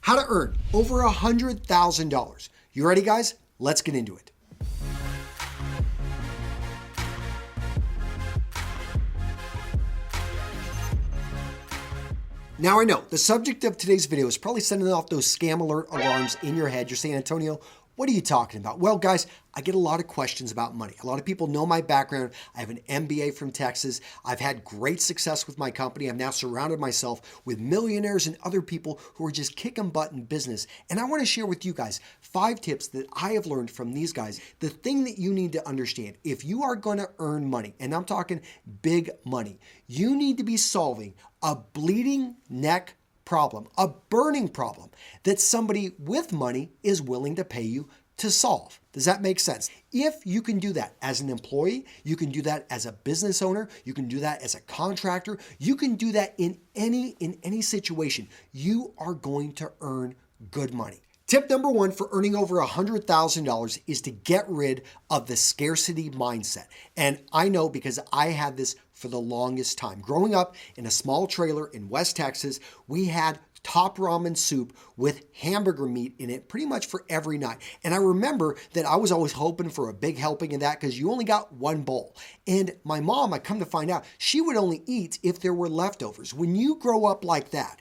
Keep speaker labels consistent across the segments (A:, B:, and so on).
A: How to earn over $100,000. You ready, guys? Let's get into it. Now I know the subject of today's video is probably sending off those scam alert alarms in your head. You're saying, Antonio, what are you talking about? Well, guys, I get a lot of questions about money. A lot of people know my background. I have an MBA from Texas. I've had great success with my company. I've now surrounded myself with millionaires and other people who are just kicking butt in business. And I want to share with you guys 5 tips that I have learned from these guys. The thing that you need to understand, if you are going to earn money, and I'm talking big money, you need to be solving a bleeding neck problem, a burning problem that somebody with money is willing to pay you to solve. Does that make sense? If you can do that as an employee, you can do that as a business owner, you can do that as a contractor, you can do that in any situation, you are going to earn good money. Tip number 1 for earning over $100,000 is to get rid of the scarcity mindset. And I know because I had this for the longest time. Growing up in a small trailer in West Texas, we had top ramen soup with hamburger meat in it pretty much for every night. And I remember that I was always hoping for a big helping of that because you only got one bowl. And my mom, I come to find out, she would only eat if there were leftovers. When you grow up like that,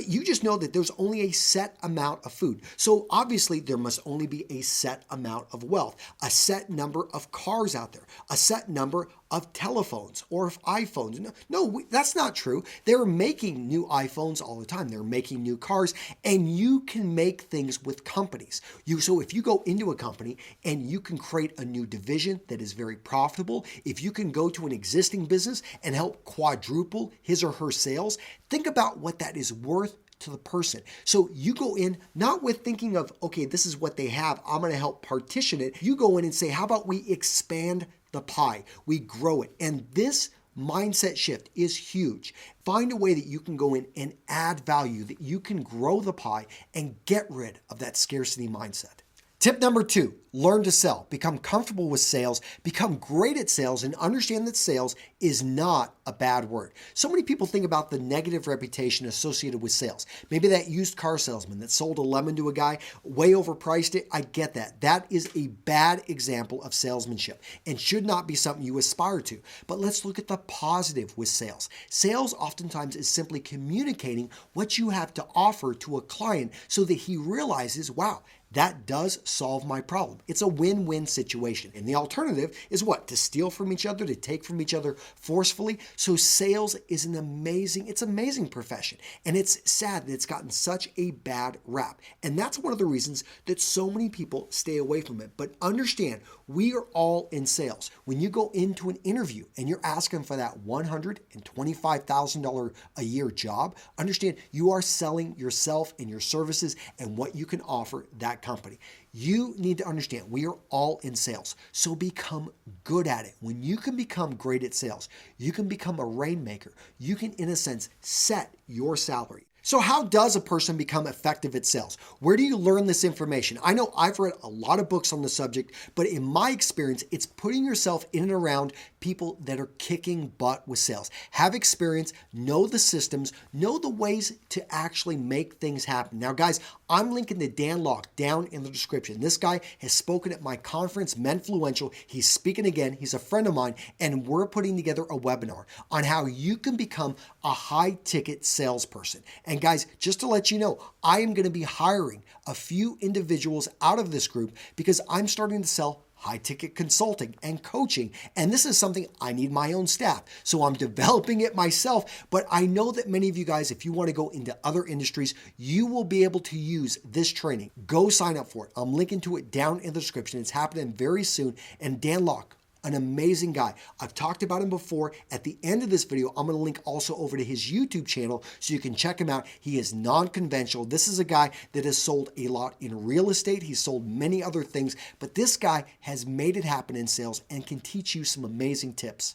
A: you just know that there's only a set amount of food. So obviously there must only be a set amount of wealth, a set number of cars out there, a set number of telephones or of iPhones. No, that's not true. They're making new iPhones all the time. They're making new cars, and you can make things with companies. So if you go into a company and you can create a new division that is very profitable, if you can go to an existing business and help quadruple his or her sales, think about what that is worth to the person. So you go in not with thinking of, okay, this is what they have, I'm going to help partition it. You go in and say, how about we expand the pie? We grow it. And this mindset shift is huge. Find a way that you can go in and add value, that you can grow the pie and get rid of that scarcity mindset. Tip number 2, learn to sell. Become comfortable with sales, become great at sales, and understand that sales is not a bad word. So many people think about the negative reputation associated with sales. Maybe that used car salesman that sold a lemon to a guy, way overpriced it. I get that. That is a bad example of salesmanship and should not be something you aspire to. But let's look at the positive with sales. Sales oftentimes is simply communicating what you have to offer to a client so that he realizes, wow, that does solve my problem. It's a win-win situation. And the alternative is what? To steal from each other, to take from each other forcefully. So sales is an amazing profession. And it's sad that it's gotten such a bad rap. And that's one of the reasons that so many people stay away from it. But understand, we are all in sales. When you go into an interview and you're asking for that $125,000 a year job, understand you are selling yourself and your services and what you can offer that company. You need to understand we are all in sales, so become good at it. When you can become great at sales, you can become a rainmaker. You can, in a sense, set your salary. So how does a person become effective at sales? Where do you learn this information? I know I've read a lot of books on the subject, but in my experience, it's putting yourself in and around people that are kicking butt with sales. Have experience, know the systems, know the ways to actually make things happen. Now, guys, I'm linking to Dan Loks down in the description. This guy has spoken at my conference, Menfluential. He's speaking again. He's a friend of mine, and we're putting together a webinar on how you can become a high-ticket salesperson. And guys, just to let you know, I am going to be hiring a few individuals out of this group because I'm starting to sell high-ticket consulting and coaching. And this is something I need my own staff. So I'm developing it myself. But I know that many of you guys, if you want to go into other industries, you will be able to use this training. Go sign up for it. I'm linking to it down in the description. It's happening very soon. And Dan Loks, an amazing guy. I've talked about him before. At the end of this video, I'm going to link also over to his YouTube channel so you can check him out. He is non-conventional. This is a guy that has sold a lot in real estate. He's sold many other things, but this guy has made it happen in sales and can teach you some amazing tips.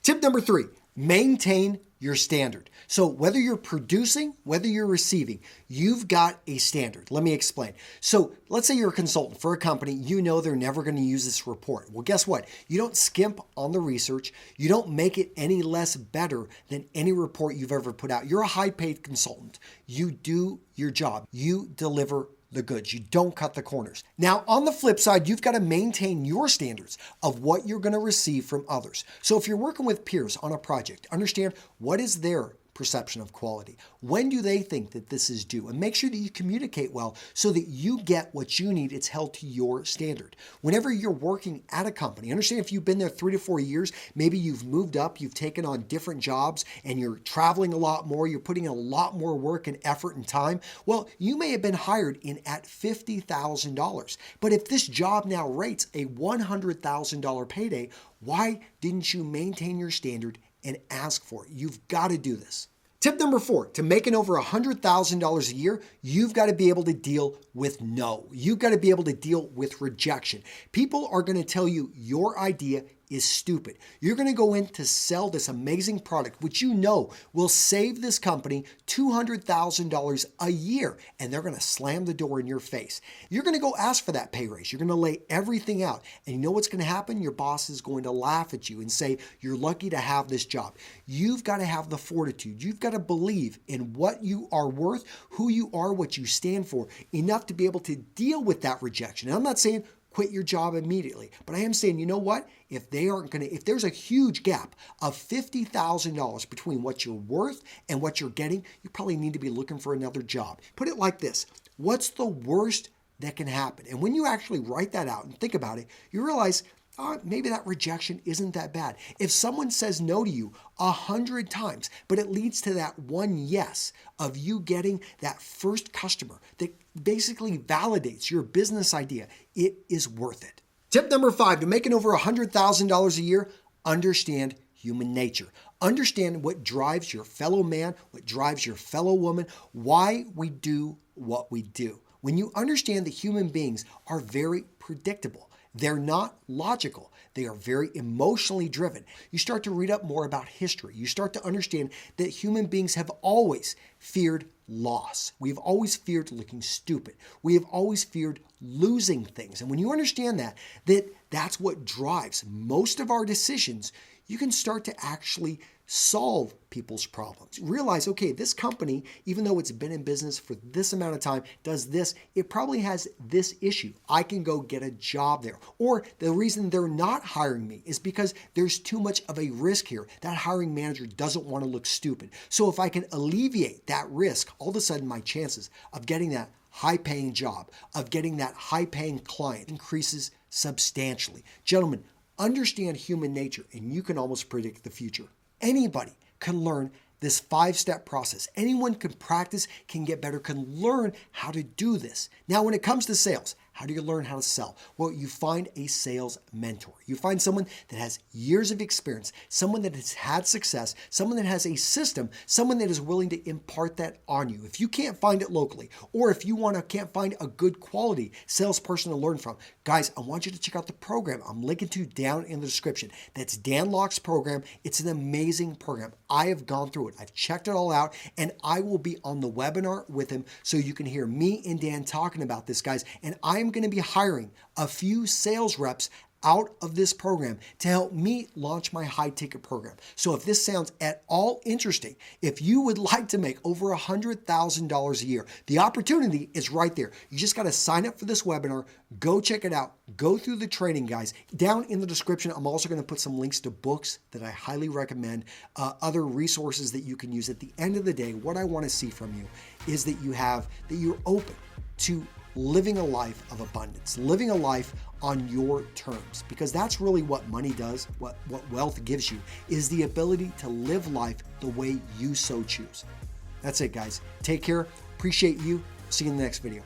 A: Tip number 3, Maintain your standard. So whether you're producing, whether you're receiving, you've got a standard. Let me explain. So let's say you're a consultant for a company, you know they're never going to use this report. Well, guess what? You don't skimp on the research. You don't make it any less better than any report you've ever put out. You're a high-paid consultant. You do your job. You deliver the goods. You don't cut the corners. Now, on the flip side, you've got to maintain your standards of what you're going to receive from others. So if you're working with peers on a project, understand what is their perception of quality. When do they think that this is due? And make sure that you communicate well so that you get what you need. It's held to your standard. Whenever you're working at a company, understand if you've been there 3 to 4 years, maybe you've moved up, you've taken on different jobs and you're traveling a lot more, you're putting in a lot more work and effort and time. Well, you may have been hired in at $50,000. But if this job now rates a $100,000 payday, why didn't you maintain your standard and ask for it? You've got to do this. Tip number 4, to making over $100,000 a year, you've got to be able to deal with no. You've got to be able to deal with rejection. People are going to tell you your idea is stupid. You're going to go in to sell this amazing product, which you know will save this company $200,000 a year, and they're going to slam the door in your face. You're going to go ask for that pay raise. You're going to lay everything out, and you know what's going to happen? Your boss is going to laugh at you and say, you're lucky to have this job. You've got to have the fortitude. You've got to believe in what you are worth, who you are, what you stand for, enough to be able to deal with that rejection. And I'm not saying quit your job immediately. But I am saying, you know what? If there's a huge gap of $50,000 between what you're worth and what you're getting, you probably need to be looking for another job. Put it like this. What's the worst that can happen? And when you actually write that out and think about it, you realize maybe that rejection isn't that bad. If someone says no to you 100 times, but it leads to that one yes of you getting that first customer that basically validates your business idea, it is worth it. Tip number 5, to making over $100,000 a year, understand human nature. Understand what drives your fellow man, what drives your fellow woman, why we do what we do. When you understand that human beings are very predictable, they're not logical. They are very emotionally driven. You start to read up more about history. You start to understand that human beings have always feared loss. We've always feared looking stupid. We have always feared losing things. And when you understand that's what drives most of our decisions, you can start to actually solve people's problems. Realize, okay, this company, even though it's been in business for this amount of time, does this, it probably has this issue. I can go get a job there. Or the reason they're not hiring me is because there's too much of a risk here. That hiring manager doesn't want to look stupid. So if I can alleviate that risk, all of a sudden my chances of getting that high-paying job, of getting that high-paying client increases substantially. Gentlemen, understand human nature and you can almost predict the future. Anybody can learn this 5-step process. Anyone can practice, can get better, can learn how to do this. Now, when it comes to sales, how do you learn how to sell? Well, you find a sales mentor. You find someone that has years of experience, someone that has had success, someone that has a system, someone that is willing to impart that on you. If you can't find it locally, or if you can't find a good quality salesperson to learn from, guys, I want you to check out the program I'm linking to down in the description. That's Dan Loks' program. It's an amazing program. I have gone through it. I've checked it all out, and I will be on the webinar with him so you can hear me and Dan talking about this, guys. And I'm going to be hiring a few sales reps out of this program to help me launch my high ticket program. So if this sounds at all interesting, if you would like to make over $100,000 a year, the opportunity is right there. You just got to sign up for this webinar, go check it out, go through the training, guys. Down in the description, I'm also going to put some links to books that I highly recommend, other resources that you can use. At the end of the day, what I want to see from you is that you're open to living a life of abundance, living a life on your terms, because that's really what money does, what wealth gives you, is the ability to live life the way you so choose. That's it, guys. Take care. Appreciate you. See you in the next video.